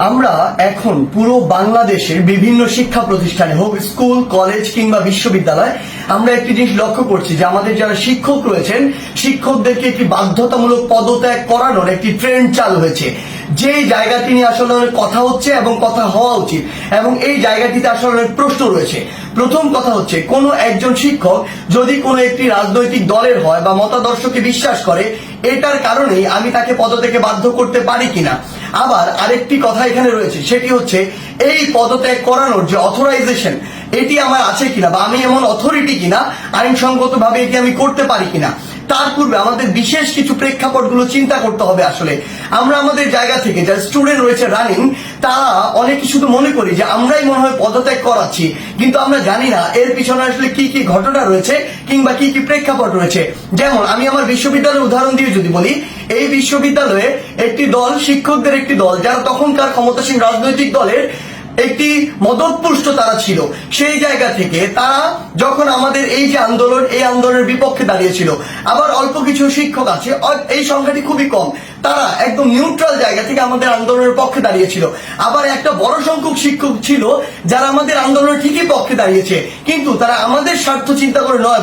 আমরা এখন পুরো বাংলাদেশের বিভিন্ন শিক্ষা প্রতিষ্ঠানে হোক স্কুল কলেজ কিংবা বিশ্ববিদ্যালয় আমরা একটি জিনিস লক্ষ্য করছি যে আমাদের যারা শিক্ষক রয়েছেন শিক্ষকদেরকে একটি বাধ্যতামূলক পদত্যাগ করানোর একটি ট্রেন্ড চালু হয়েছে। যে জায়গাটি নিয়ে আসলে অনেক কথা হচ্ছে এবং কথা হওয়া উচিত এবং এই জায়গাটিতে আসলে অনেক প্রশ্ন রয়েছে। প্রথম কথা হচ্ছে কোন একজন শিক্ষক যদি কোনো একটি রাজনৈতিক দলের হয় বা মতাদর্শকে বিশ্বাস করে এটার কারণেই আমি তাকে পদত্যাগে বাধ্য করতে পারি কিনা। আবার আরেকটি কথা এখানে রয়েছে সেটি হচ্ছে এই পদত্যাগ করানোর যে অথরাইজেশন এটি আমার আছে কিনা বা আমি এমন অথরিটি কিনা আইনসঙ্গত ভাবে এটি আমি করতে পারি কিনা। তার পূর্বে আমাদের বিশেষ কিছু প্রেক্ষাপটগুলো চিন্তা করতে হবে। আসলে আমরা আমাদের জায়গা থেকে যারা স্টুডেন্ট রয়েছে রানিং তারা অনেকে শুধু মনে করি যে আমরাই মনে হয় পদত্যাগ করাচ্ছি, কিন্তু আমরা জানি না এর পিছনে আসলে কি কি ঘটনা রয়েছে কিংবা কি কি প্রেক্ষাপট রয়েছে। যেমন আমি আমার বিশ্ববিদ্যালয়ের উদাহরণ দিয়ে যদি বলি, এই বিশ্ববিদ্যালয়ে একটি দল শিক্ষকদের একটি দল যারা তখনকার ক্ষমতাসীন রাজনৈতিক দলের একটি মদতপুষ্ট তারা ছিল। সেই জায়গা থেকে তারা যখন আমাদের এই যে আন্দোলন এই আন্দোলনের বিপক্ষে দাঁড়িয়েছিল, আবার অল্প কিছু শিক্ষক আছে এই সংখ্যাটি খুবই কম তারা একদম নিউট্রাল জায়গা থেকে আমাদের আন্দোলনের পক্ষে দাঁড়িয়েছিল। আবার একটা বড় সংখ্যক শিক্ষক ছিল যারা আমাদের আন্দোলনের ঠিকই পক্ষে দাঁড়িয়েছে, কিন্তু তারা আমাদের স্বার্থ চিন্তা করে নয়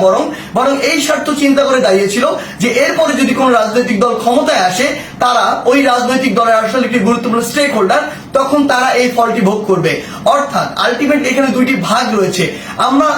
বরং এই স্বার্থ চিন্তা করে দাঁড়িয়েছিল যে এরপরে যদি কোনো রাজনৈতিক দল ক্ষমতায় আসে তারা ওই রাজনৈতিক দলের আসলে একটি গুরুত্বপূর্ণ স্টেক হোল্ডার, তখন তারা এই ফলটি ভোগ করবে। অর্থাৎ আলটিমেট এখানে দুইটি ভাগ রয়েছে।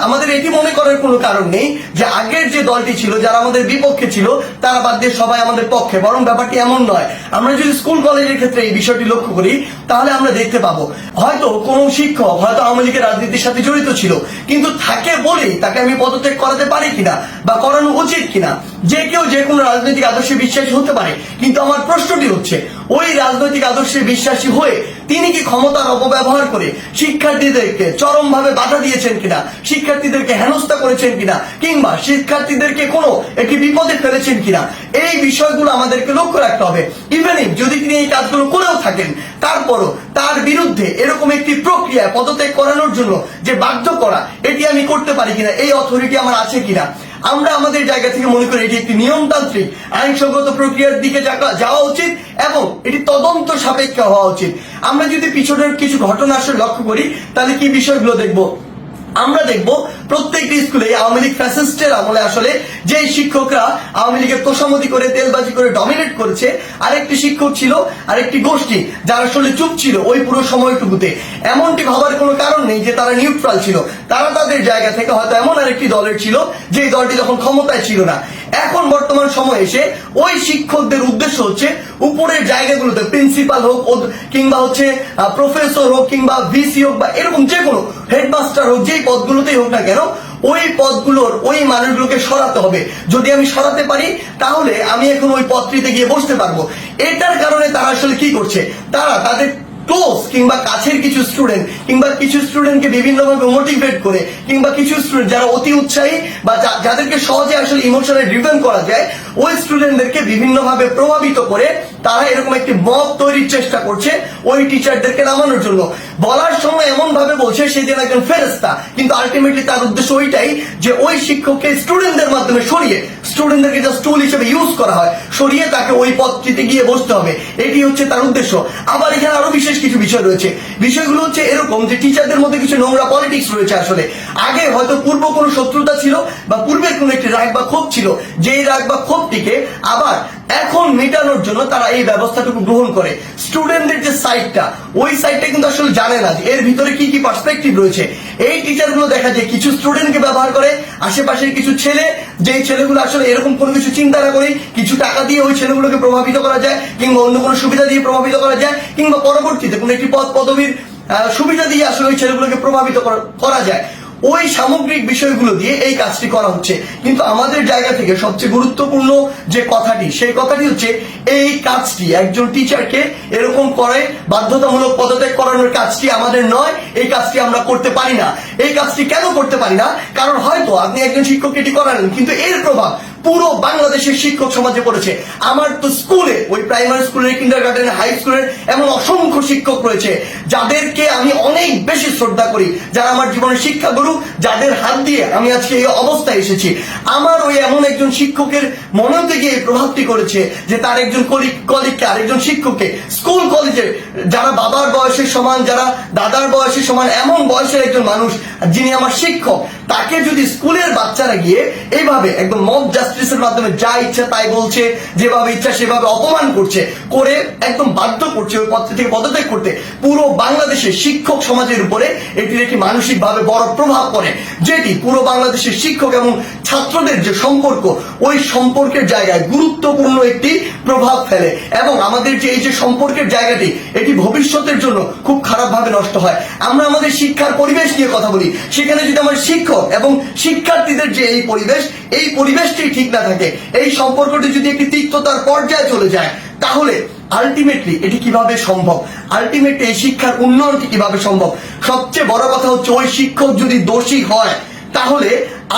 আমাদের এটি মনে করার কোনো কারণ নেই যে আগের যে দলটি ছিল যারা আমাদের বিপক্ষে ছিল তারা বাদ দিয়ে সবাই আমাদের পক্ষে, বরং ব্যাপারটি এমন নয়। আমরা যদি স্কুল কলেজের ক্ষেত্রে এই বিষয়টি লক্ষ্য করি তাহলে আমরা দেখতে পাবো হয়তো কোনো শিক্ষক হয়তো আওয়ামী লীগের রাজনীতির সাথে জড়িত ছিল, কিন্তু থাকে বলেই তাকে আমি পদত্যাগ করাতে পারি কিনা বা করানো উচিত কিনা। যে কেউ যে কোনো রাজনৈতিক আদর্শে বিশ্বাসী হতে পারে, কিন্তু আমার প্রশ্নটি হচ্ছে ওই রাজনৈতিক আদর্শে বিশ্বাসী হয়ে তিনি কি ক্ষমতার অপব্যবহার করে শিক্ষার্থীদেরকে চরমভাবে বাধা দিয়েছেন কিনা, শিক্ষার্থীদেরকে হেনস্থা করেছেন কিনা, কিংবা শিক্ষার্থীদেরকে কোনো একটি বিপদে ফেলেছেন কিনা, এই বিষয়গুলো আমাদেরকে লক্ষ্য রাখতে হবে। ইভেন যদি তিনি এই কাজগুলো করেও থাকেন তারপরও তার বিরুদ্ধে এরকম একটি প্রক্রিয়া পদত্যাগ করানোর জন্য যে বাধ্য করা এটি আমি করতে পারি কিনা, এই অথরিটি আমার আছে কিনা। আমরা আমাদের জায়গা থেকে মনে করি এটি একটি নিয়মতান্ত্রিক আইনসঙ্গত প্রক্রিয়ার দিকে যাওয়া উচিত এবং এটি তদন্ত সাপেক্ষ হওয়া উচিত। আমরা যদি পিছনের কিছু ঘটনা আসলে লক্ষ্য করি তাহলে কি বিষয়গুলো দেখবো, আমরা দেখবো প্রত্যেকটি স্কুলে আওয়ামী লীগ ফ্যাসিস্টের আমলে আসলে যে শিক্ষকরা আওয়ামী লীগের তোষামতি করে তেলবাজি করে ডমিনেট করেছে, আরেকটি শিক্ষক ছিল আরেকটি গোষ্ঠী যারা আসলে চুপ ছিল ওই পুরো সময়টুকুতে। এমনটি ভাবার কোনো কারণ নেই যে তারা নিউট্রাল ছিল, তারা তাদের জায়গা থেকে হয়তো এমন আরেকটি দলের ছিল যে দলটি তখন ক্ষমতায় ছিল না। এখন বর্তমান সময় এসে ওই শিক্ষকদের উদ্দেশ্য হচ্ছে উপরের জায়গাগুলোতে প্রিন্সিপাল হোক কিংবা হচ্ছে প্রফেসর হোক কিংবা ভিসি হোক বা এরকম যে কোনো হেডমাস্টার হোক, যেই পদগুলোতেই হোক না কেন ওই পদগুলোর ওই মানুষগুলোকে সরাতে হবে। যদি আমি সরাতে পারি তাহলে আমি এখন ওই পদটিতে গিয়ে বসতে পারবো। এটার কারণে তারা আসলে কি করছে, তারা তাদের ক্লোজ কিংবা কাছের কিছু স্টুডেন্ট কিংবা কিছু স্টুডেন্টকে বিভিন্নভাবে মোটিভেট করে কিংবা কিছু স্টুডেন্ট যারা অতি উৎসাহী বা যাদেরকে সহজে আসলে ইমোশনালি ড্রিভেন করা যায় ওই স্টুডেন্টদেরকে বিভিন্নভাবে প্রভাবিত করে তারা এরকম একটি মব তৈরির চেষ্টা করছে ওই টিচারদেরকে নামানোর জন্য। বলার সময় এমন ভাবে বলছে সে যেন একজন ফেরেশতা, কিন্তু আলটিমেটলি তার উদ্দেশ্য ওইটাই যে ওই শিক্ষককে স্টুডেন্টদের মাধ্যমে সরিয়ে স্টুডেন্টদেরকে জাস্ট টুল হিসেবে ইউজ করা হয়, সরিয়ে তাকে ওই পদটিতে গিয়ে বসতে হবে, এটি হচ্ছে তার উদ্দেশ্য। আবার এখানে আরো বিশেষ কিছু বিষয় রয়েছে। বিষয়গুলো হচ্ছে এরকম যে টিচারদের মধ্যে কিছু নোংরা পলিটিক্স রয়েছে। আসলে আগে হয়তো পূর্ব কোনো শত্রুতা ছিল বা পূর্বের কোনো একটি রাগ বা ক্ষোভ ছিল, যেই রাগ বা ক্ষোভটিকে আবার এখন মেটানোর জন্য তারা এই ব্যবস্থাটুকু গ্রহণ করে। স্টুডেন্টদের যে সাইডটা ওই সাইডটা কিন্তু আসলে জানে না যে এর ভিতরে কি কি পার্সপেক্টিভ রয়েছে। এই টিচারগুলো দেখা যায় কিছু স্টুডেন্টকে ব্যবহার করে, আশেপাশের কিছু ছেলে যেই ছেলেগুলো আসলে এরকম কোনো কিছু চিন্তা না করে কিছু টাকা দিয়ে ওই ছেলেগুলোকে প্রভাবিত করা যায় কিংবা অন্য কোনো সুবিধা দিয়ে প্রভাবিত করা যায় কিংবা পরবর্তীতে কোনো একটি পদ পদবীর সুবিধা দিয়ে আসলে ওই ছেলেগুলোকে প্রভাবিত করা যায়। ওই সামগ্রিক বিষয়গুলো দিয়ে এই কাজটি করা হচ্ছে। কিন্তু আমাদের জায়গা থেকে সবচেয়ে গুরুত্বপূর্ণ যে কথাটি সেই কথাটি হচ্ছে এই কাজটি একজন টিচারকে এরকম করে বাধ্যতামূলক পদত্যাগ করানোর কাজটি আমাদের নয়, এই কাজটি আমরা করতে পারি না। এই কাজটি কেন করতে পারি না, কারণ হয়তো আপনি একজন শিক্ষককে এটি করালেন কিন্তু এর প্রভাব পুরো বাংলাদেশের শিক্ষক সমাজে পড়েছে। আমার তো স্কুলে, ওই প্রাইমারি স্কুলের, কিন্ডারগার্টেনের, হাই স্কুলের এমন অসংখ্য শিক্ষক রয়েছে যাদেরকে আমি অনেক বেশি শ্রদ্ধা করি, যারা আমার জীবনের শিক্ষা গুরু, যাদের হাত দিয়ে আমি আজকে এই অবস্থায় এসেছি। আমার ওই এমন একজন শিক্ষকের মনেও থেকে এই প্রভাবটি করেছে যে তার একজন কলিগকে, আরেকজন শিক্ষককে, স্কুল কলেজের যারা বাবার বয়সের সমান, যারা দাদার বয়সের সমান, এমন বয়সের একজন মানুষ যিনি আমার শিক্ষক, তাকে যদি স্কুলের বাচ্চারা গিয়ে এইভাবে একদম মব জাস্টিসের মাধ্যমে যা ইচ্ছা তাই বলছে, যেভাবে ইচ্ছা সেভাবে অপমান করছে, করে একদম বাধ্য করছে ওই পদ থেকে পদত্যাগ করতে, পুরো বাংলাদেশের শিক্ষক সমাজের উপরে এটির একটি মানসিকভাবে বড় প্রভাব পড়ে, যেটি পুরো বাংলাদেশের শিক্ষক এবং ছাত্রদের যে সম্পর্ক, ওই সম্পর্কের জায়গায় গুরুত্বপূর্ণ একটি প্রভাব ফেলে। এবং আমাদের যে এই যে সম্পর্কের জায়গাটি, এটি ভবিষ্যতের জন্য খুব খারাপভাবে নষ্ট হয়। আমরা আমাদের শিক্ষার পরিবেশ নিয়ে কথা বলি, সেখানে যদি আমার শিক্ষক এবং শিক্ষার্থীদের যে এই পরিবেশটি ঠিক না থাকে, এই সম্পর্কটি যদি একটি তিক্ততার পর্যায়ে চলে যায়, তাহলে আলটিমেটলি এটি কিভাবে সম্ভব? আলটিমেটলি এই শিক্ষার উন্নয়নটি কিভাবে সম্ভব? সবচেয়ে বড় কথা হচ্ছে, ওই শিক্ষক যদি দোষী হয় তাহলে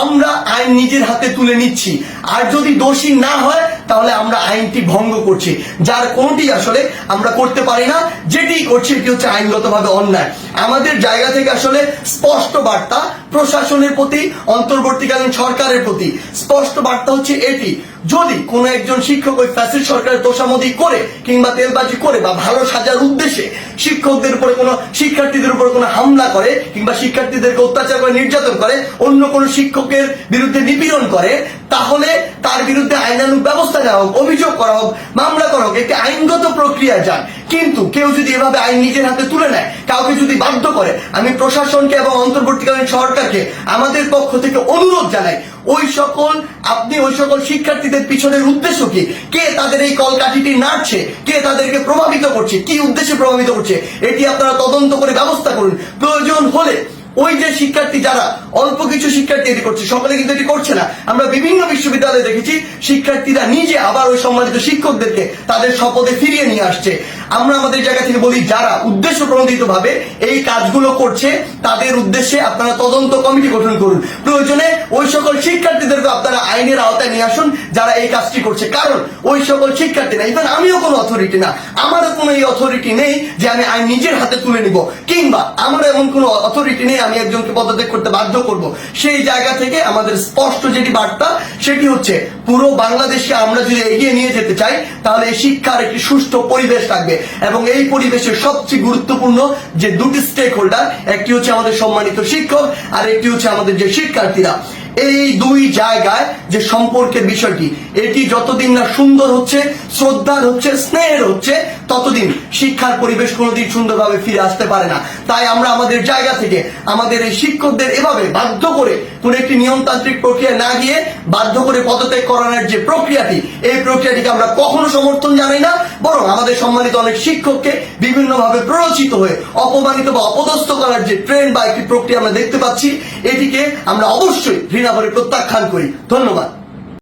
আমরা আইন নিজের হাতে তুলে নিচ্ছি, আর যদি দোষী না হয় তাহলে আমরা আইনটি ভঙ্গ করছি, যার কোনটি আসলে আমরা করতে পারি না। যেটি করছি এটি হচ্ছে আইনগতভাবে অন্যায়। আমাদের জায়গা থেকে আসলে স্পষ্ট বার্তা প্রশাসনের প্রতি, অন্তর্বর্তীকালীন সরকারের প্রতি স্পষ্ট বার্তা হচ্ছে এটি, যদি কোনো একজন শিক্ষক ওই ফ্যাসিস্ট সরকারের তোষামোদি করে কিংবা তেলবাজি করে বা ভালো সাজার উদ্দেশ্যে শিক্ষকদের উপরে কোনো, শিক্ষার্থীদের উপরে কোনো হামলা করে কিংবা শিক্ষার্থীদেরকে অত্যাচার করে, নির্যাতন করে, অন্য কোনো শিক্ষকের বিরুদ্ধে নিপীড়ন করে, তাহলে তার বিরুদ্ধে আইনানুগ ব্যবস্থা নেওয়া হোক, অভিযোগ করা হোক, মামলা করা হোক, একটি আইনগত প্রক্রিয়া যান। কিন্তু কেউ যদি এভাবে আইন নিজের হাতে তুলে নেয়, কাউকে যদি বাধ্য করে, আমি প্রশাসনকে এবং অন্তর্বর্তীকালীন সরকারকে আমাদের পক্ষ থেকে অনুরোধ জানাই, ওই সকল শিক্ষার্থীদের পিছনের উদ্দেশ্য কি, কে তাদের এই কলকাঠিটি নাড়ছে, কে তাদেরকে প্রভাবিত করছে, কি উদ্দেশ্যে প্রভাবিত করছে, এটি আপনারা তদন্ত করে ব্যবস্থা করুন। প্রয়োজন হলে ওই যে শিক্ষার্থী, যারা অল্প কিছু শিক্ষার্থী এটি করছে, সকলে কিন্তু এটি করছে না। আমরা বিভিন্ন বিশ্ববিদ্যালয়ে দেখেছি শিক্ষার্থীরা নিজে আবার ওই সম্মানিত শিক্ষকদেরকে তাদের শপথে ফিরিয়ে নিয়ে আসছে। আমরা আমাদের জায়গা থেকে বলি, যারা উদ্দেশ্য প্রণোদিত ভাবে এই কাজগুলো করছে তাদের উদ্দেশ্যে আপনারা তদন্ত কমিটি গঠন করুন। প্রয়োজনে ওই সকল শিক্ষার্থীদেরকে আপনারা আইনের আওতায় নিয়ে আসুন যারা এই কাজটি করছে। কারণ ওই সকল শিক্ষার্থী না, ইভেন আমিও কোনো অথরিটি না, আমারও কোনো এই অথরিটি নেই যে আমি আইন নিজের হাতে তুলে নিব, কিংবা আমার এমন কোনো অথরিটি নেই আমি একজনকে পদত্যাগ করতে বাধ্য করব। সেই জায়গা থেকে আমাদের স্পষ্ট যেটি বার্তা, সেটি হচ্ছে পুরো বাংলাদেশকে আমরা যদি এগিয়ে নিয়ে যেতে চাই, তাহলে এই শিক্ষার একটি সুষ্ঠু পরিবেশ থাকবে। এবং এই পরিবেশের সবচেয়ে গুরুত্বপূর্ণ যে দুটি স্টেক হোল্ডার, একটি হচ্ছে আমাদের সম্মানিত শিক্ষক, আর একটি হচ্ছে আমাদের যে শিক্ষার্থীরা। এই দুই জায়গায় যে সম্পর্কের বিষয়টি, এটি যতদিন না সুন্দর হচ্ছে, শ্রদ্ধার হচ্ছে, স্নেহের হচ্ছে, ততদিন শিক্ষার পরিবেশ কোনোদিন সুন্দরভাবে ফিরে আসতে পারে না। তাই আমরা আমাদের জায়গা থেকে আমাদের এই শিক্ষকদের এভাবে বাধ্য করে কোন একটি নিয়মতান্ত্রিক প্রক্রিয়া না গিয়ে বাধ্য করে পদত্যাগ করানোর যে প্রক্রিয়াটি, এই প্রক্রিয়াটিকে আমরা কখনো সমর্থন জানাই না। বরং আমাদের সম্মানিত অনেক শিক্ষককে বিভিন্নভাবে প্ররোচিত হয়ে অপমানিত বা অপদস্থ করার যে ট্রেন্ড বা একটি প্রক্রিয়া আমরা দেখতে পাচ্ছি, এটিকে আমরা অবশ্যই ঘৃণা করে প্রত্যাখ্যান করি। ধন্যবাদ।